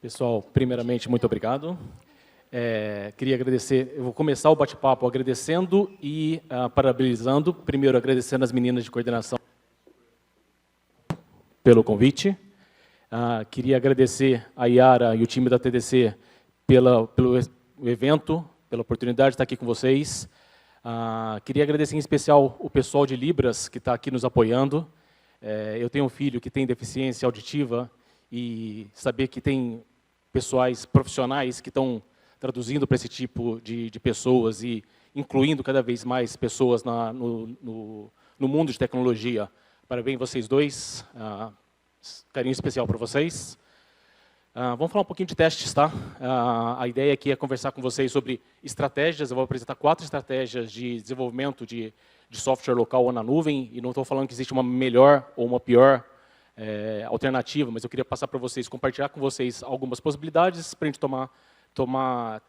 Pessoal, primeiramente, muito obrigado. Queria agradecer, eu vou começar o bate-papo agradecendo e parabenizando. Primeiro, agradecendo as meninas de coordenação pelo convite. Queria agradecer a Yara e o time da TDC pelo evento, pela oportunidade de estar aqui com vocês. Queria agradecer em especial o pessoal de Libras que está aqui nos apoiando. Eu tenho um filho que tem deficiência auditiva e saber que tem pessoais profissionais que estão traduzindo para esse tipo de pessoas e incluindo cada vez mais pessoas no mundo de tecnologia. Parabéns vocês dois, carinho especial para vocês. Vamos falar um pouquinho de testes, tá? A ideia aqui é conversar com vocês sobre estratégias. Eu vou apresentar 4 estratégias de desenvolvimento de software local ou na nuvem, e não estou falando que existe uma melhor ou uma pior alternativa, mas eu queria passar para vocês, compartilhar com vocês algumas possibilidades para a gente tomar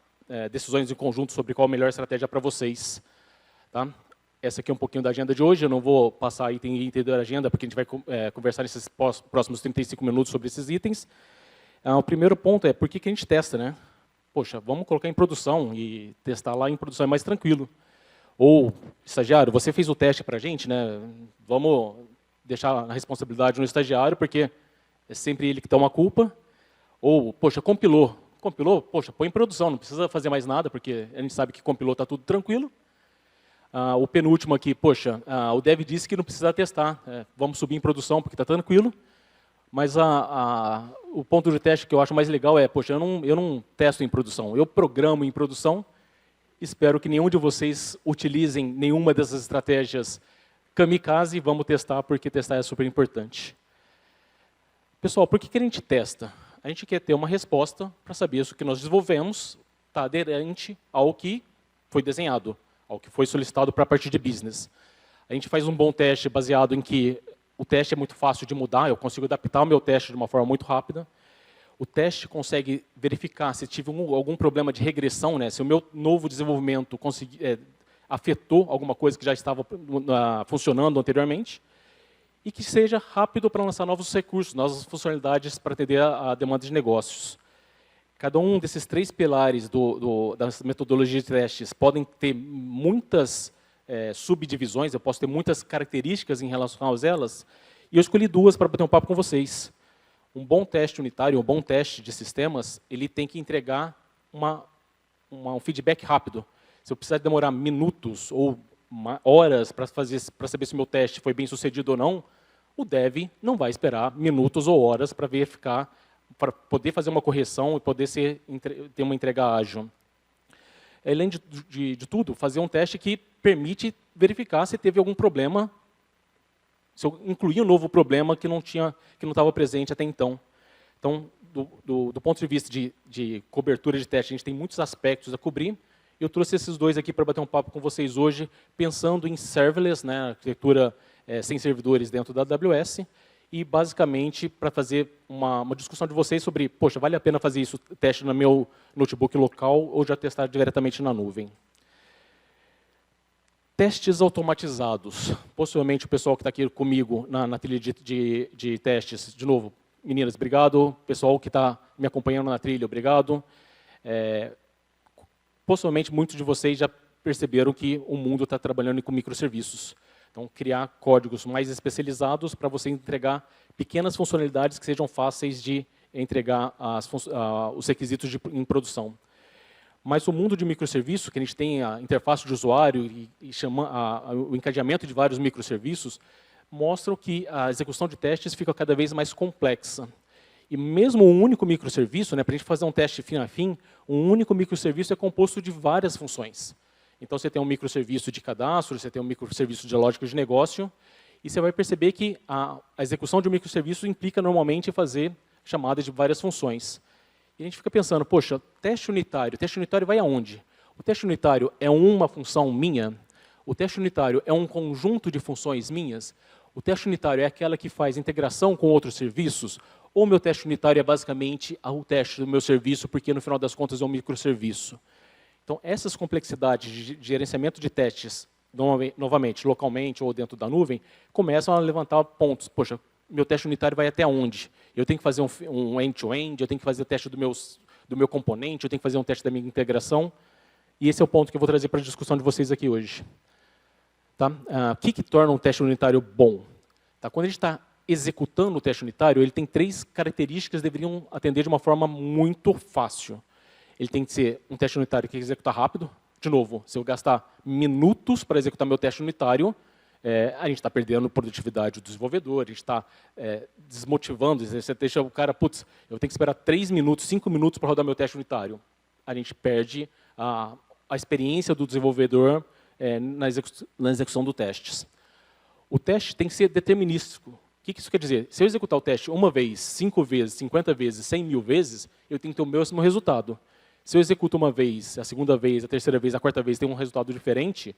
decisões em conjunto sobre qual a melhor estratégia para vocês. Tá? Essa aqui é um pouquinho da agenda de hoje, eu não vou passar item e item da agenda, porque a gente vai conversar nesses próximos 35 minutos sobre esses itens. O primeiro ponto é por que a gente testa, né? Poxa, vamos colocar em produção e testar lá em produção é mais tranquilo. Ou, estagiário, você fez o teste para a gente, né? Vamos deixar a responsabilidade no estagiário, porque é sempre ele que toma a culpa. Ou, poxa, compilou, poxa, põe em produção, não precisa fazer mais nada, porque a gente sabe que compilou, está tudo tranquilo. O penúltimo aqui, poxa, o dev disse que não precisa testar, vamos subir em produção, porque está tranquilo. Mas o ponto de teste que eu acho mais legal é, poxa, eu não testo em produção, eu programo em produção. Espero que nenhum de vocês utilizem nenhuma dessas estratégias kamikaze. Vamos testar, porque testar é super importante. Pessoal, por que a gente testa? A gente quer ter uma resposta para saber se o que nós desenvolvemos está aderente ao que foi desenhado, ao que foi solicitado para a parte de business. A gente faz um bom teste baseado em que o teste é muito fácil de mudar, eu consigo adaptar o meu teste de uma forma muito rápida. O teste consegue verificar se tive algum problema de regressão, né? Se o meu novo desenvolvimento afetou alguma coisa que já estava funcionando anteriormente, e que seja rápido para lançar novos recursos, novas funcionalidades para atender a demanda de negócios. Cada um desses 3 pilares das metodologias de testes podem ter muitas subdivisões, eu posso ter muitas características em relação a elas, e eu escolhi 2 para bater um papo com vocês. Um bom teste unitário, um bom teste de sistemas, ele tem que entregar um feedback rápido. Se eu precisar demorar minutos ou horas para saber se o meu teste foi bem sucedido ou não, o dev não vai esperar minutos ou horas para verificar, para poder fazer uma correção e poder ter uma entrega ágil. Além de tudo, fazer um teste que permite verificar se teve algum problema, se eu incluir um novo problema que não estava presente até então. Então, do ponto de vista de cobertura de teste, a gente tem muitos aspectos a cobrir. Eu trouxe esses 2 aqui para bater um papo com vocês hoje, pensando em serverless, né, arquitetura sem servidores dentro da AWS, e basicamente para fazer uma discussão de vocês sobre, poxa, vale a pena fazer isso, teste no meu notebook local ou já testar diretamente na nuvem. Testes automatizados. Possivelmente o pessoal que está aqui comigo na trilha de testes, de novo, meninas, obrigado. Pessoal que está me acompanhando na trilha, obrigado. Possivelmente muitos de vocês já perceberam que o mundo está trabalhando com microserviços. Então, criar códigos mais especializados para você entregar pequenas funcionalidades que sejam fáceis de entregar os requisitos em produção. Mas o mundo de microserviço, que a gente tem a interface de usuário e o encadeamento de vários microserviços, mostram que a execução de testes fica cada vez mais complexa. E mesmo um único microserviço, né, para a gente fazer um teste fim a fim, um único microserviço é composto de várias funções. Então, você tem um microserviço de cadastro, você tem um microserviço de lógica de negócio, e você vai perceber que a execução de um microserviço implica normalmente fazer chamadas de várias funções. E a gente fica pensando, poxa, teste unitário vai aonde? O teste unitário é uma função minha? O teste unitário é um conjunto de funções minhas? O teste unitário é aquela que faz integração com outros serviços? Ou o meu teste unitário é basicamente o teste do meu serviço, porque no final das contas é um microserviço? Então, essas complexidades de gerenciamento de testes, novamente, localmente ou dentro da nuvem, começam a levantar pontos. Poxa, meu teste unitário vai até onde? Eu tenho que fazer um end-to-end, eu tenho que fazer o teste do meu componente, eu tenho que fazer um teste da minha integração. E esse é o ponto que eu vou trazer para a discussão de vocês aqui hoje. Tá? O que torna um teste unitário bom? Tá? Quando a gente está executando o teste unitário, ele tem 3 características que deveriam atender de uma forma muito fácil. Ele tem que ser um teste unitário que executa rápido. De novo, se eu gastar minutos para executar meu teste unitário, a gente está perdendo produtividade do desenvolvedor, a gente está desmotivando. Você deixa o cara, putz, eu tenho que esperar 3 minutos, 5 minutos para rodar meu teste unitário. A gente perde a experiência do desenvolvedor na execução do testes. O teste tem que ser determinístico. O que isso quer dizer? Se eu executar o teste uma vez, 5 vezes, 50 vezes, 100 mil vezes, eu tenho que ter o mesmo resultado. Se eu executo uma vez, a segunda vez, a terceira vez, a quarta vez, tem um resultado diferente,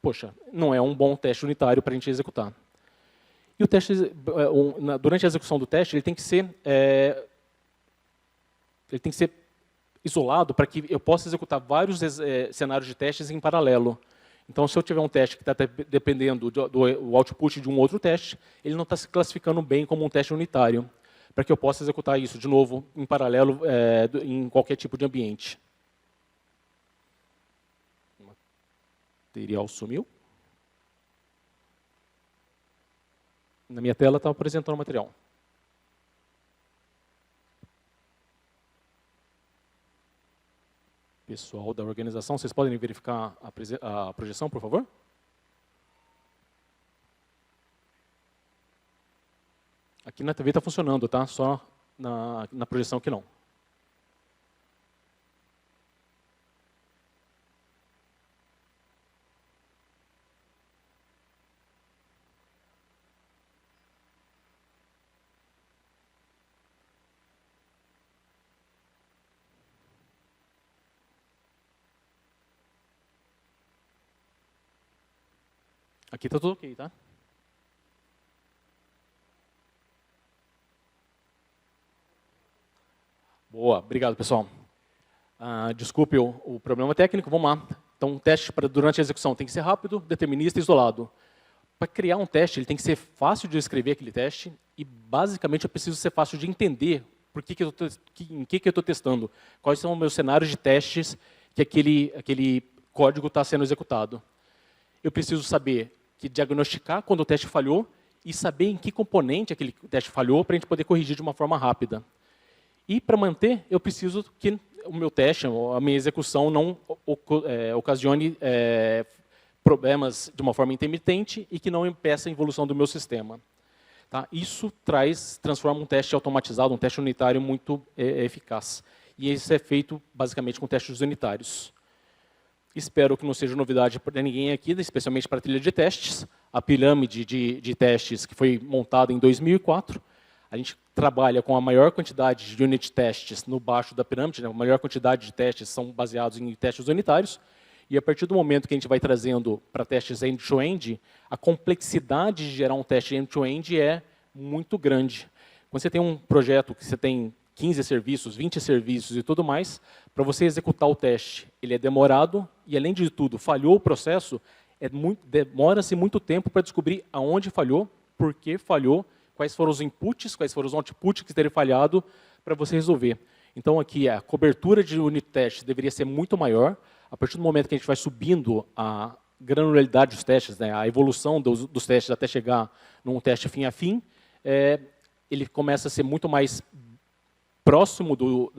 poxa, não é um bom teste unitário para a gente executar. E o teste, durante a execução do teste, ele tem que ser isolado para que eu possa executar vários cenários de testes em paralelo. Então, se eu tiver um teste que está dependendo do output de um outro teste, ele não está se classificando bem como um teste unitário, para que eu possa executar isso, de novo, em paralelo, em qualquer tipo de ambiente. O material sumiu. Na minha tela está apresentando o material. Pessoal da organização, vocês podem verificar a projeção, por favor? Aqui na TV está funcionando, tá? Só na projeção que não. Aqui está tudo ok, tá? Boa, obrigado, pessoal. Desculpe o problema técnico, vamos lá. Então, o teste durante a execução tem que ser rápido, determinista e isolado. Para criar um teste, ele tem que ser fácil de escrever aquele teste e, basicamente, eu preciso ser fácil de entender em que eu estou testando, quais são os meus cenários de testes que aquele código está sendo executado. Eu preciso saber diagnosticar quando o teste falhou e saber em que componente aquele teste falhou para a gente poder corrigir de uma forma rápida. E, para manter, eu preciso que o meu teste, a minha execução, não ocasione problemas de uma forma intermitente e que não impeça a evolução do meu sistema. Tá? Isso transforma um teste automatizado, um teste unitário muito eficaz. E isso é feito, basicamente, com testes unitários. Espero que não seja novidade para ninguém aqui, especialmente para a trilha de testes. A pirâmide de testes que foi montada em 2004, a gente trabalha com a maior quantidade de unit tests no baixo da pirâmide, né? A maior quantidade de testes são baseados em testes unitários, e a partir do momento que a gente vai trazendo para testes end-to-end, a complexidade de gerar um teste end-to-end é muito grande. Quando você tem um projeto que você tem 15 serviços, 20 serviços e tudo mais, para você executar o teste, ele é demorado, e além de tudo, falhou o processo, demora-se muito tempo para descobrir aonde falhou, por que falhou, quais foram os inputs, quais foram os outputs que teriam falhado para você resolver. Então, aqui, a cobertura de unit test deveria ser muito maior. A partir do momento que a gente vai subindo a granularidade dos testes, né, a evolução dos testes até chegar num teste fim a fim, ele começa a ser muito mais próximo do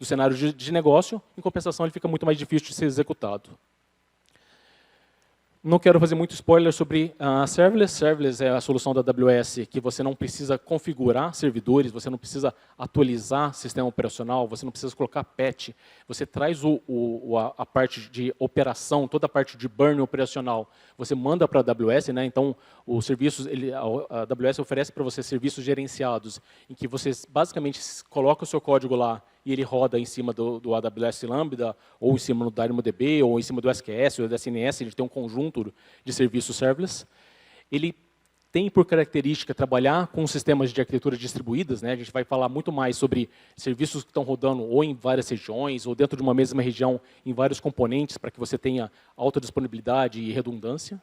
cenário de negócio. Em compensação, ele fica muito mais difícil de ser executado. Não quero fazer muito spoiler sobre a Serverless. Serverless é a solução da AWS que você não precisa configurar servidores, você não precisa atualizar sistema operacional, você não precisa colocar patch. Você traz a parte de operação, toda a parte de burn operacional, você manda para a AWS, né? Então, os serviços, a AWS oferece para você serviços gerenciados, em que você basicamente coloca o seu código lá e ele roda em cima do AWS Lambda, ou em cima do DynamoDB, ou em cima do SQS, ou do SNS, ele tem um conjunto de serviços serverless. Ele tem por característica trabalhar com sistemas de arquitetura distribuídas, né? A gente vai falar muito mais sobre serviços que estão rodando ou em várias regiões, ou dentro de uma mesma região, em vários componentes, para que você tenha alta disponibilidade e redundância.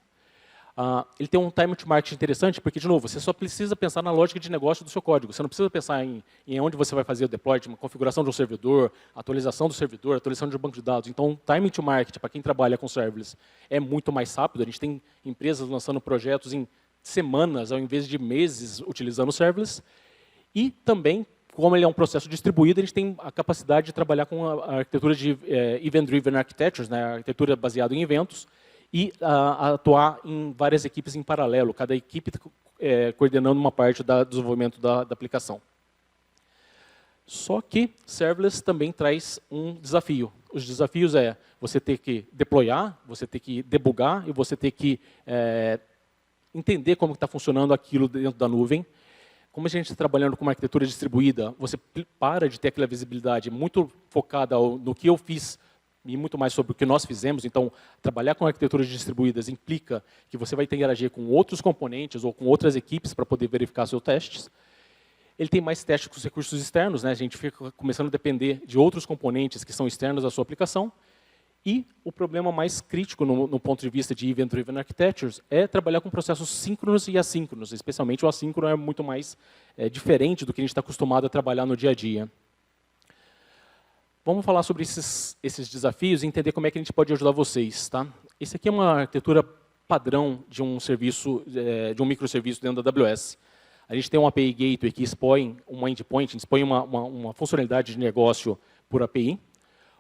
Ele tem um time to market interessante, porque, de novo, você só precisa pensar na lógica de negócio do seu código. Você não precisa pensar em onde você vai fazer o deploy, uma configuração de um servidor, atualização do servidor, atualização de um banco de dados. Então, o time to market, para quem trabalha com serverless, é muito mais rápido. A gente tem empresas lançando projetos em semanas, ao invés de meses, utilizando o serverless. E também, como ele é um processo distribuído, a gente tem a capacidade de trabalhar com a arquitetura de Event-Driven Architectures, né, a arquitetura baseada em eventos, e atuar em várias equipes em paralelo, cada equipe coordenando uma parte do desenvolvimento da aplicação. Só que serverless também traz um desafio. Os desafios é você ter que deployar, você ter que debugar e você ter que entender como está funcionando aquilo dentro da nuvem. Como a gente está trabalhando com uma arquitetura distribuída, você para de ter aquela visibilidade muito focada no que eu fiz e muito mais sobre o que nós fizemos. Então, trabalhar com arquiteturas distribuídas implica que você vai ter que interagir com outros componentes ou com outras equipes para poder verificar seus testes. Ele tem mais testes com os recursos externos, né? A gente fica começando a depender de outros componentes que são externos à sua aplicação. E o problema mais crítico no ponto de vista de Event-Driven Architectures é trabalhar com processos síncronos e assíncronos. Especialmente o assíncrono é muito mais diferente do que a gente está acostumado a trabalhar no dia a dia. Vamos falar sobre esses desafios e entender como é que a gente pode ajudar vocês. Tá? Esse aqui é uma arquitetura padrão de um serviço, de um microserviço dentro da AWS. A gente tem um API Gateway que expõe um endpoint, expõe uma funcionalidade de negócio por API.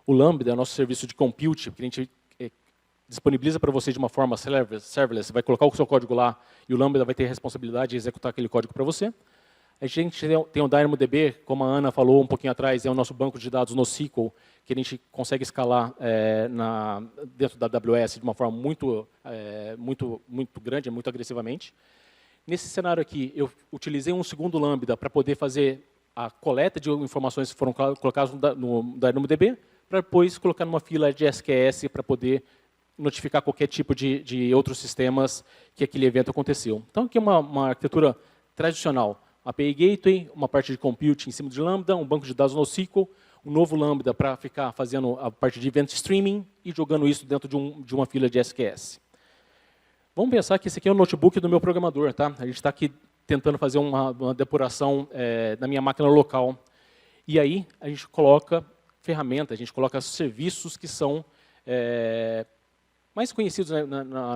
O Lambda é o nosso serviço de compute, que a gente disponibiliza para você de uma forma serverless. Você vai colocar o seu código lá e o Lambda vai ter a responsabilidade de executar aquele código para você. A gente tem o DynamoDB, como a Ana falou um pouquinho atrás, é o nosso banco de dados NoSQL, que a gente consegue escalar dentro da AWS de uma forma muito grande, muito agressivamente. Nesse cenário aqui, eu utilizei um segundo Lambda para poder fazer a coleta de informações que foram colocadas no DynamoDB, para depois colocar numa fila de SQS para poder notificar qualquer tipo de outros sistemas que aquele evento aconteceu. Então, aqui é uma arquitetura tradicional. API Gateway, uma parte de compute em cima de Lambda, um banco de dados NoSQL, um novo Lambda para ficar fazendo a parte de event streaming e jogando isso dentro de uma fila de SQS. Vamos pensar que esse aqui é o notebook do meu programador. Tá? A gente está aqui tentando fazer uma depuração na minha máquina local. E aí a gente coloca ferramentas, a gente coloca serviços que são mais conhecidos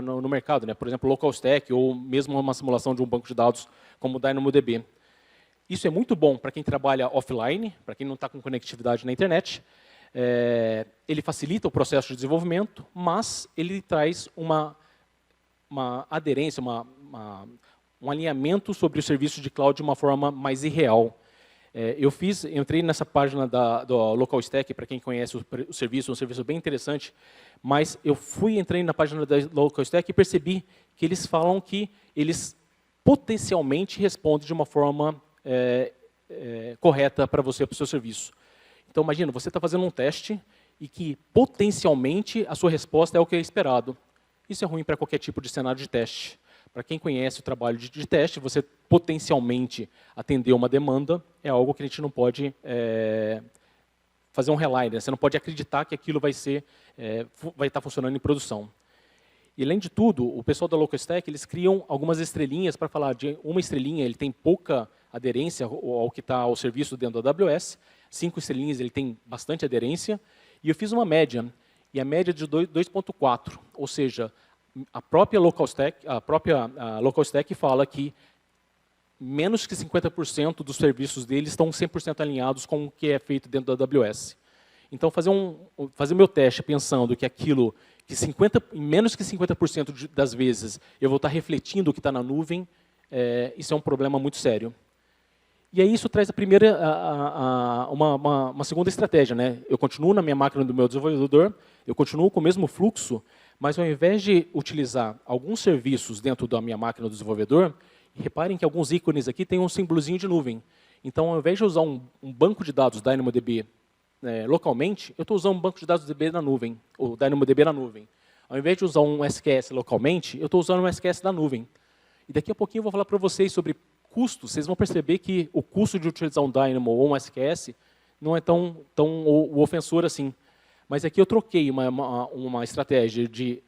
no mercado, né? Por exemplo, Local Stack ou mesmo uma simulação de um banco de dados como o DynamoDB. Isso é muito bom para quem trabalha offline, para quem não está com conectividade na internet. Ele facilita o processo de desenvolvimento, mas ele traz uma aderência, um alinhamento sobre o serviço de cloud de uma forma mais irreal. Entrei nessa página do Local Stack, para quem conhece o serviço, é um serviço bem interessante, mas entrei na página da Local Stack e percebi que eles falam que eles potencialmente respondem de uma forma correta para você, para o seu serviço. Então, imagina, você está fazendo um teste e que potencialmente a sua resposta é o que é esperado. Isso é ruim para qualquer tipo de cenário de teste. Para quem conhece o trabalho de teste, você potencialmente atender uma demanda é algo que a gente não pode fazer um rely, né? Você não pode acreditar que aquilo vai estar funcionando em produção. E, além de tudo, o pessoal da Local Stack, eles criam algumas estrelinhas para falar de uma estrelinha, ele tem pouca aderência ao que está ao serviço dentro da AWS, 5 estrelinhas ele tem bastante aderência, e eu fiz uma média, e a média é de 2.4, ou seja, a própria Local Stack fala que menos que 50% dos serviços deles estão 100% alinhados com o que é feito dentro da AWS. Então, fazer o meu teste pensando que aquilo, menos que 50% das vezes eu vou estar refletindo o que está na nuvem, isso é um problema muito sério. E aí isso traz uma segunda estratégia, né? Eu continuo na minha máquina do meu desenvolvedor, eu continuo com o mesmo fluxo, mas ao invés de utilizar alguns serviços dentro da minha máquina do desenvolvedor, reparem que alguns ícones aqui têm um símbolozinho de nuvem. Então, ao invés de usar um banco de dados DynamoDB localmente, eu estou usando um banco de dados DB na nuvem, ou DynamoDB na nuvem. Ao invés de usar um SQS localmente, eu estou usando um SQS da nuvem. E daqui a pouquinho eu vou falar para vocês sobre custos. Vocês vão perceber que o custo de utilizar um Dynamo ou um SQS não é tão ofensor assim. Mas aqui eu troquei uma estratégia de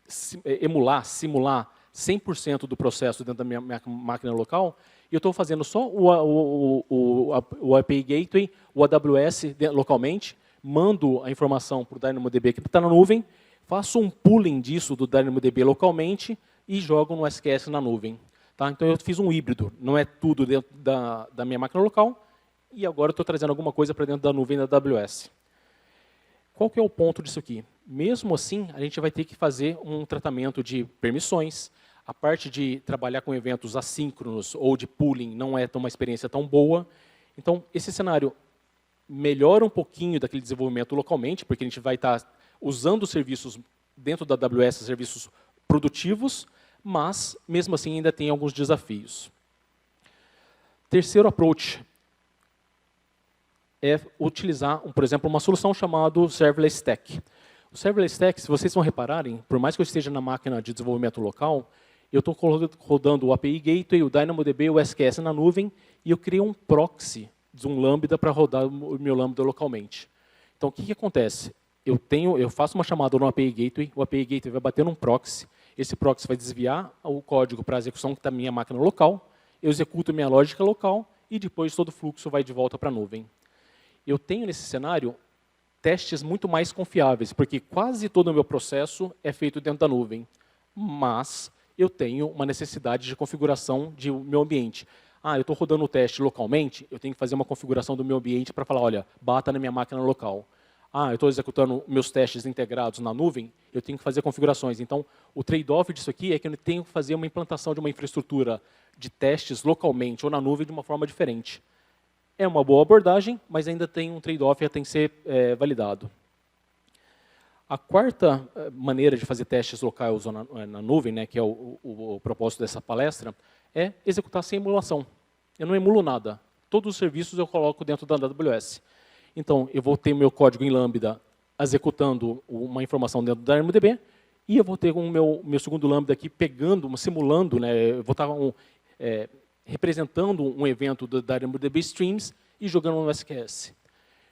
simular 100% do processo dentro da minha máquina local, e eu estou fazendo só o API Gateway, o AWS localmente, mando a informação para o DynamoDB que está na nuvem, faço um pooling disso do DynamoDB localmente e jogo no SQS na nuvem. Tá? Então, eu fiz um híbrido, não é tudo dentro da minha máquina local, e agora eu estou trazendo alguma coisa para dentro da nuvem da AWS. Qual que é o ponto disso aqui? Mesmo assim, a gente vai ter que fazer um tratamento de permissões. A parte de trabalhar com eventos assíncronos ou de pooling não é uma experiência tão boa. Então, esse cenário melhora um pouquinho daquele desenvolvimento localmente, porque a gente vai estar usando serviços dentro da AWS, serviços produtivos, mas, mesmo assim, ainda tem alguns desafios. Terceiro approach é utilizar, por exemplo, uma solução chamada Serverless Stack. O Serverless Stack, se vocês vão repararem, por mais que eu esteja na máquina de desenvolvimento local, eu estou rodando o API Gateway, o DynamoDB, o SQS na nuvem, e eu criei um proxy de um Lambda para rodar o meu Lambda localmente. Então, o que acontece? Eu faço uma chamada no API Gateway, o API Gateway vai bater num proxy, esse proxy vai desviar o código para a execução que está na minha máquina local, eu executo minha lógica local, e depois todo o fluxo vai de volta para a nuvem. Eu tenho, nesse cenário, testes muito mais confiáveis, porque quase todo o meu processo é feito dentro da nuvem. Mas eu tenho uma necessidade de configuração do meu ambiente. Eu estou rodando o teste localmente, eu tenho que fazer uma configuração do meu ambiente para falar, olha, bata na minha máquina local. Eu estou executando meus testes integrados na nuvem, eu tenho que fazer configurações. Então, o trade-off disso aqui é que eu tenho que fazer uma implantação de uma infraestrutura de testes localmente ou na nuvem de uma forma diferente. É uma boa abordagem, mas ainda tem um trade-off que tem que ser validado. A quarta maneira de fazer testes locais na nuvem, né, que é o propósito dessa palestra, é executar sem emulação. Eu não emulo nada. Todos os serviços eu coloco dentro da AWS. Então, eu vou ter meu código em Lambda executando uma informação dentro da DynamoDB, e eu vou ter o meu segundo Lambda aqui simulando, né, eu vou estar representando um evento da DynamoDB Streams e jogando no SQS.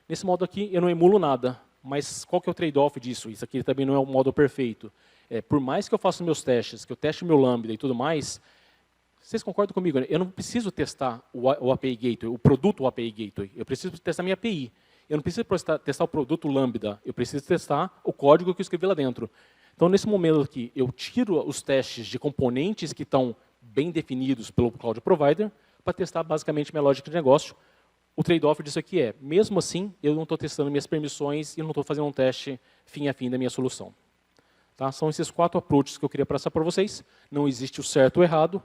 Nesse modo aqui, eu não emulo nada, mas qual que é o trade-off disso? Isso aqui também não é o modo perfeito. Por mais que eu faça meus testes, que eu teste meu Lambda e tudo mais, vocês concordam comigo, né? Eu não preciso testar o API Gateway, o produto API Gateway, eu preciso testar minha API. Eu não preciso testar o produto Lambda, eu preciso testar o código que eu escrevi lá dentro. Então, nesse momento aqui, eu tiro os testes de componentes que estão bem definidos pelo Cloud Provider para testar basicamente minha lógica de negócio. O trade-off disso aqui é, mesmo assim, eu não estou testando minhas permissões e não estou fazendo um teste fim a fim da minha solução. Tá? São esses 4 approaches que eu queria passar para vocês. Não existe o certo ou errado.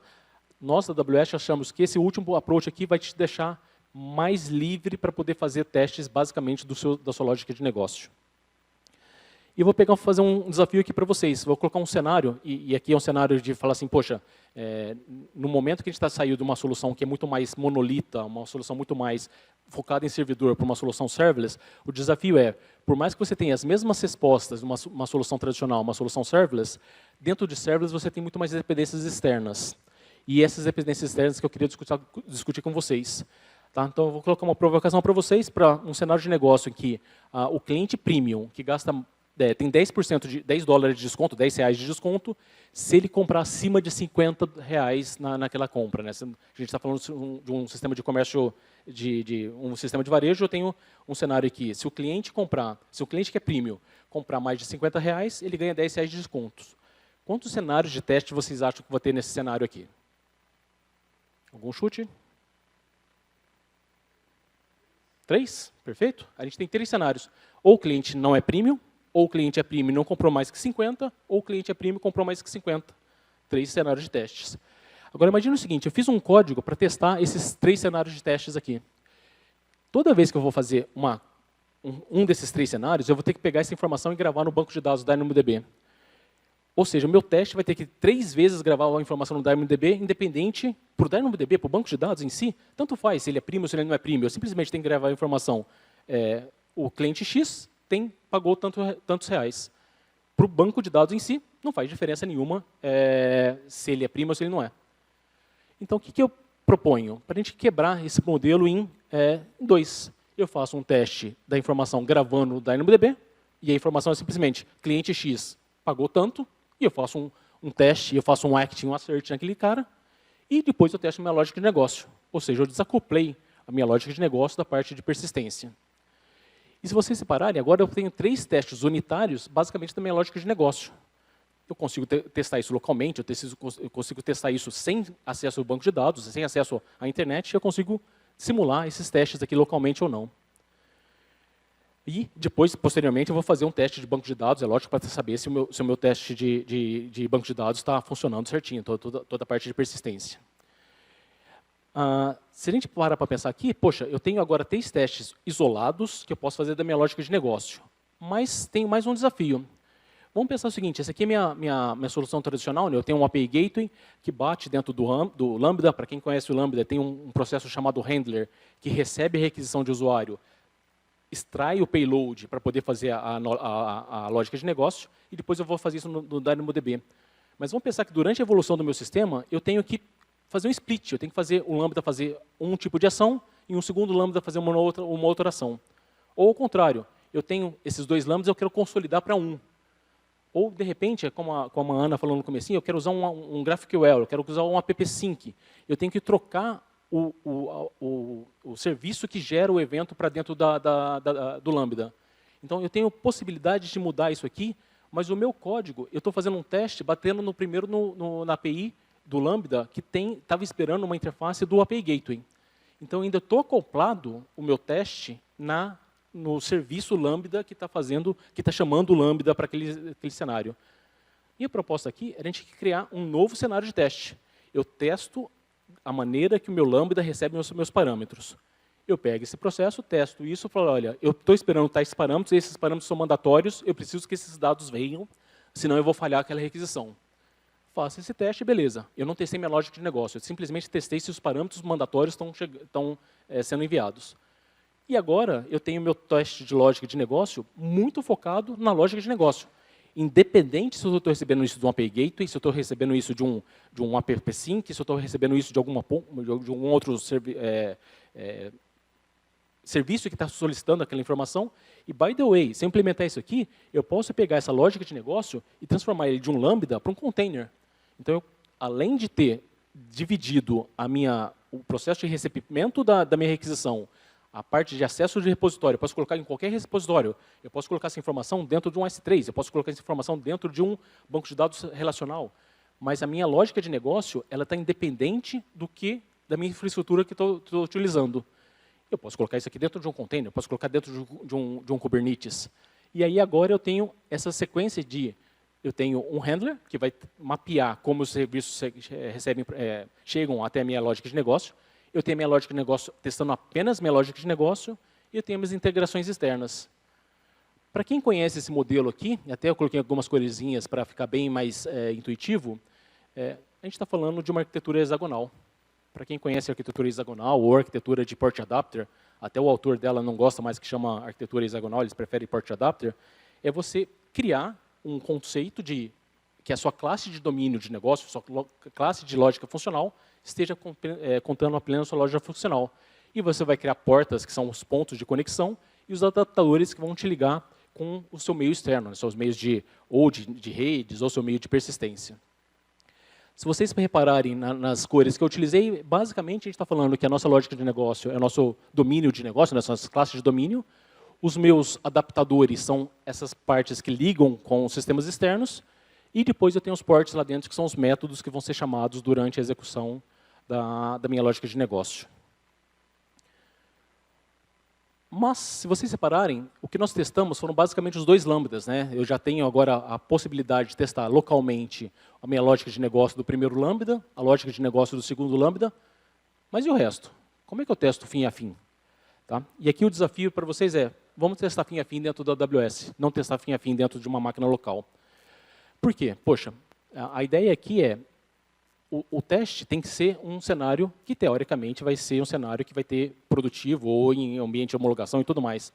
Nós, da AWS, achamos que esse último approach aqui vai te deixar mais livre para poder fazer testes, basicamente, da sua lógica de negócio. E eu vou fazer um desafio aqui para vocês. Vou colocar um cenário, e aqui é um cenário de falar assim, poxa, no momento que a gente está saindo de uma solução que é muito mais monolita, uma solução muito mais focada em servidor para uma solução serverless, o desafio é, por mais que você tenha as mesmas respostas de uma solução tradicional, uma solução serverless, dentro de serverless você tem muito mais dependências externas. E essas dependências externas que eu queria discutir com vocês. Tá? Então, eu vou colocar uma provocação para vocês, para um cenário de negócio em que o cliente premium, que tem 10% de $10 de desconto, R$10 de desconto, se ele comprar acima de R$50 naquela compra. Né? A gente está falando de um sistema de comércio, um sistema de varejo, eu tenho um cenário aqui. Se o cliente que é premium comprar mais de R$50, ele ganha R$10 de descontos. Quantos cenários de teste vocês acham que vou ter nesse cenário aqui? Algum chute? 3? Perfeito? A gente tem 3 cenários. Ou o cliente não é premium, ou o cliente é premium e não comprou mais que 50, ou o cliente é premium e comprou mais que 50. 3 cenários de testes. Agora, imagine o seguinte, eu fiz um código para testar esses 3 cenários de testes aqui. Toda vez que eu vou fazer um desses 3 cenários, eu vou ter que pegar essa informação e gravar no banco de dados da DynamoDB. Ou seja, o meu teste vai ter que 3 vezes gravar a informação no DynamoDB, independente, para o DynamoDB, para o banco de dados em si, tanto faz se ele é premium ou se ele não é premium. Eu simplesmente tenho que gravar a informação. O cliente X pagou tantos reais. Para o banco de dados em si, não faz diferença nenhuma se ele é premium ou se ele não é. Então, o que eu proponho? Para a gente quebrar esse modelo em 2. Eu faço um teste da informação gravando no DynamoDB, e a informação é simplesmente cliente X pagou tanto, e eu faço um teste, eu faço um act e um assert naquele cara, e depois eu testo a minha lógica de negócio. Ou seja, eu desacoplei a minha lógica de negócio da parte de persistência. E se vocês separarem, agora eu tenho 3 testes unitários, basicamente da minha lógica de negócio. Eu consigo testar isso localmente, eu consigo testar isso sem acesso ao banco de dados, sem acesso à internet, eu consigo simular esses testes aqui localmente ou não. E depois, posteriormente, eu vou fazer um teste de banco de dados, é lógico, para saber se o meu teste de banco de dados está funcionando certinho, toda a parte de persistência. Se a gente parar para pensar aqui, poxa, eu tenho agora 3 testes isolados que eu posso fazer da minha lógica de negócio, mas tenho mais um desafio. Vamos pensar o seguinte, essa aqui é minha solução tradicional, né? Eu tenho um API Gateway que bate dentro do Lambda. Para quem conhece o Lambda, tem um processo chamado Handler, que recebe a requisição de usuário, extrai o payload para poder fazer a lógica de negócio, e depois eu vou fazer isso no DynamoDB. Mas vamos pensar que durante a evolução do meu sistema, eu tenho que fazer um split, eu tenho que fazer o Lambda fazer um tipo de ação, e um segundo Lambda fazer uma outra ação. Ou ao contrário, eu tenho esses 2 Lambdas, eu quero consolidar para um. Ou, de repente, como a Ana falou no comecinho, eu quero usar um GraphQL, eu quero usar um AppSync. Eu tenho que trocar o serviço que gera o evento para dentro do Lambda. Então, eu tenho possibilidade de mudar isso aqui, mas o meu código, eu estou fazendo um teste, batendo primeiro na API do Lambda, que estava esperando uma interface do API Gateway. Então, ainda estou acoplado o meu teste no serviço Lambda que está chamando o Lambda para aquele cenário. E a proposta aqui é a gente criar um novo cenário de teste. Eu testo a maneira que o meu Lambda recebe os meus parâmetros. Eu pego esse processo, testo isso e falo, olha, eu estou esperando tais parâmetros, esses parâmetros são mandatórios, eu preciso que esses dados venham, senão eu vou falhar aquela requisição. Faço esse teste, beleza. Eu não testei minha lógica de negócio, eu simplesmente testei se os parâmetros mandatórios estão sendo enviados. E agora eu tenho meu teste de lógica de negócio muito focado na lógica de negócio. Independente se eu estou recebendo isso de um API Gateway, se eu estou recebendo isso de um AppSync, se eu estou recebendo isso de algum outro serviço que está solicitando aquela informação. E, by the way, se eu implementar isso aqui, eu posso pegar essa lógica de negócio e transformar ele de um Lambda para um container. Então, além de ter dividido o processo de recebimento da minha requisição, a parte de acesso de repositório, eu posso colocar em qualquer repositório, eu posso colocar essa informação dentro de um S3, eu posso colocar essa informação dentro de um banco de dados relacional, mas a minha lógica de negócio ela está independente da minha infraestrutura que estou utilizando. Eu posso colocar isso aqui dentro de um container, eu posso colocar dentro de um Kubernetes. E aí agora eu tenho essa sequência eu tenho um handler que vai mapear como os serviços chegam até a minha lógica de negócio. Eu tenho a minha lógica de negócio testando apenas minha lógica de negócio e eu tenho minhas integrações externas. Para quem conhece esse modelo aqui, até eu coloquei algumas coisinhas para ficar bem mais intuitivo, a gente está falando de uma arquitetura hexagonal. Para quem conhece a arquitetura hexagonal ou arquitetura de port adapter, até o autor dela não gosta mais que chama arquitetura hexagonal, eles preferem port adapter, é você criar um conceito que a sua classe de domínio de negócio, sua classe de lógica funcional, esteja contando apenas a sua lógica funcional. E você vai criar portas, que são os pontos de conexão, e os adaptadores que vão te ligar com o seu meio externo, né, seus meios de redes, ou seu meio de persistência. Se vocês repararem nas cores que eu utilizei, basicamente a gente está falando que a nossa lógica de negócio é o nosso domínio de negócio, nossas classes de domínio. Os meus adaptadores são essas partes que ligam com os sistemas externos. E depois eu tenho os ports lá dentro, que são os métodos que vão ser chamados durante a execução da minha lógica de negócio. Mas, se vocês separarem, o que nós testamos foram basicamente os 2 lambdas, né? Eu já tenho agora a possibilidade de testar localmente a minha lógica de negócio do primeiro lambda, a lógica de negócio do segundo lambda, mas e o resto? Como é que eu testo fim a fim? Tá? E aqui o desafio para vocês vamos testar fim a fim dentro da AWS, não testar fim a fim dentro de uma máquina local. Por quê? Poxa, a ideia aqui o teste tem que ser um cenário que, teoricamente, vai ser um cenário que vai ter produtivo ou em ambiente de homologação e tudo mais.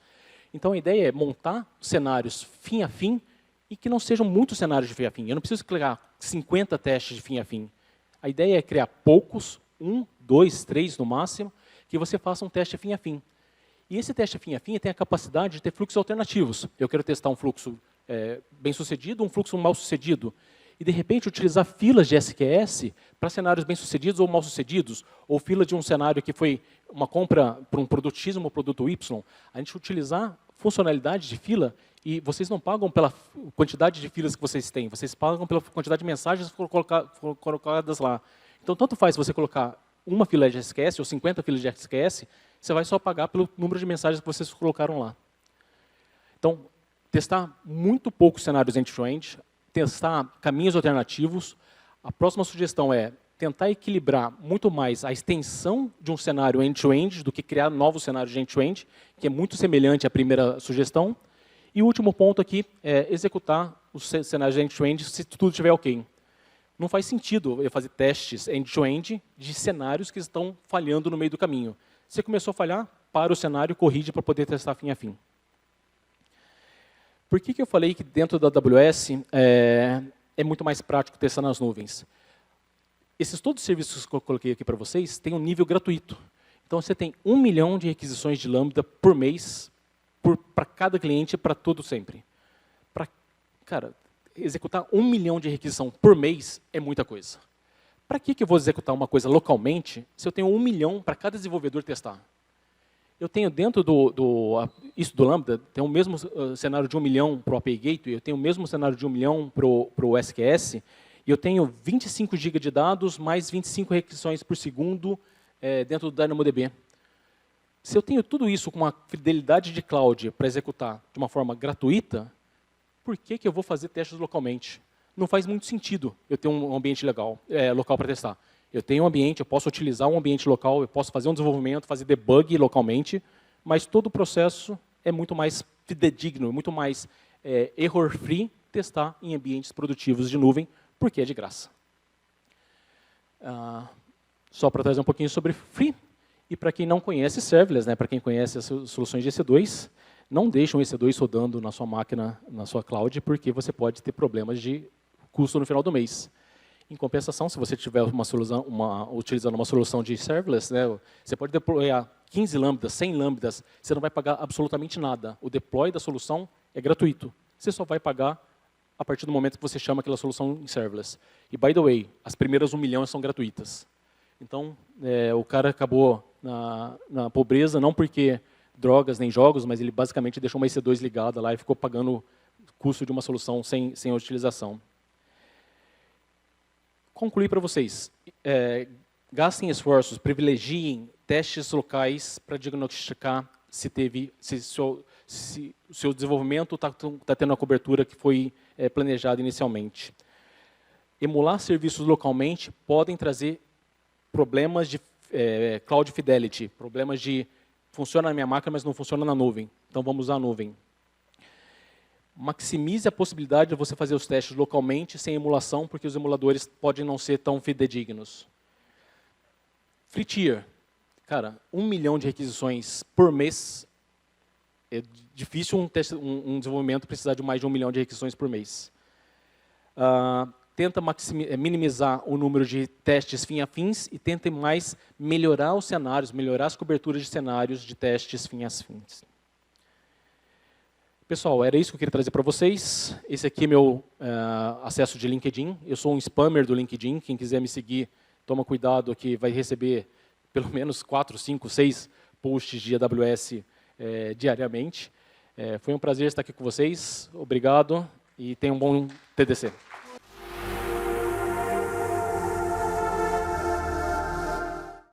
Então, a ideia é montar cenários fim a fim e que não sejam muitos cenários de fim a fim. Eu não preciso criar 50 testes de fim a fim. A ideia é criar poucos, 1, 2, 3 no máximo, que você faça um teste fim a fim. E esse teste fim a fim tem a capacidade de ter fluxos alternativos. Eu quero testar um fluxo bem-sucedido, um fluxo mal-sucedido. e, de repente, utilizar filas de SQS para cenários bem-sucedidos ou mal-sucedidos, ou fila de um cenário que foi uma compra para um produto X ou um produto Y, a gente utilizar funcionalidade de fila, e vocês não pagam pela quantidade de filas que vocês têm, vocês pagam pela quantidade de mensagens que foram colocadas lá. Então, tanto faz você colocar uma fila de SQS ou 50 filas de SQS, você vai só pagar pelo número de mensagens que vocês colocaram lá. Então, testar muito poucos cenários end-to-end, testar caminhos alternativos. A próxima sugestão é tentar equilibrar muito mais a extensão de um cenário end-to-end do que criar novos cenários de end-to-end, que é muito semelhante à primeira sugestão. E o último ponto aqui é executar os cenários de end-to-end se tudo estiver ok. Não faz sentido eu fazer testes end-to-end de cenários que estão falhando no meio do caminho. Se começou a falhar, para o cenário, corrige para poder testar fim a fim. Por que eu falei que dentro da AWS é muito mais prático testar nas nuvens? Todos os serviços que eu coloquei aqui para vocês têm um nível gratuito. Então, você tem 1 milhão de requisições de Lambda por mês, para cada cliente, para todo sempre. Cara, executar 1 milhão de requisição por mês é muita coisa. Para que eu vou executar uma coisa localmente se eu tenho 1 milhão para cada desenvolvedor testar? Eu tenho dentro isso do Lambda, tem o mesmo cenário de 1 milhão para o API Gateway, eu tenho o mesmo cenário de 1 milhão para o SQS, e eu tenho 25 GB de dados, mais 25 requisições por segundo dentro do DynamoDB. Se eu tenho tudo isso com uma fidelidade de cloud para executar de uma forma gratuita, por que eu vou fazer testes localmente? Não faz muito sentido eu ter um ambiente local para testar. Eu tenho um ambiente, eu posso utilizar um ambiente local, eu posso fazer um desenvolvimento, fazer debug localmente, mas todo o processo é muito mais fidedigno, muito mais error-free testar em ambientes produtivos de nuvem, porque é de graça. Só para trazer um pouquinho sobre free, e para quem não conhece serverless, para quem conhece as soluções de EC2, não deixe um EC2 rodando na sua máquina, na sua cloud, porque você pode ter problemas de custo no final do mês. Em compensação, se você tiver utilizando uma solução de serverless, você pode deployar 15 lambdas, 100 lambdas, você não vai pagar absolutamente nada. O deploy da solução é gratuito. Você só vai pagar a partir do momento que você chama aquela solução em serverless. E, by the way, as primeiras 1 milhão são gratuitas. Então, o cara acabou na pobreza, não porque drogas nem jogos, mas ele basicamente deixou uma EC2 ligada lá e ficou pagando o custo de uma solução sem a utilização. Concluir para vocês, gastem esforços, privilegiem testes locais para diagnosticar se o seu desenvolvimento está tendo a cobertura que foi planejada inicialmente. Emular serviços localmente podem trazer problemas de cloud fidelity, problemas de funciona na minha máquina, mas não funciona na nuvem. Então, vamos usar a nuvem. Maximize a possibilidade de você fazer os testes localmente, sem emulação, porque os emuladores podem não ser tão fidedignos. Free tier. Cara, 1 milhão de requisições por mês. É difícil um desenvolvimento precisar de mais de 1 milhão de requisições por mês. Tenta minimizar o número de testes fim a fins e tenta mais melhorar os cenários, melhorar as coberturas de cenários de testes fim a fins. Pessoal, era isso que eu queria trazer para vocês. Esse aqui é meu acesso de LinkedIn. Eu sou um spammer do LinkedIn. Quem quiser me seguir, toma cuidado que vai receber pelo menos 4, 5, 6 posts de AWS diariamente. Foi um prazer estar aqui com vocês. Obrigado e tenham um bom TDC.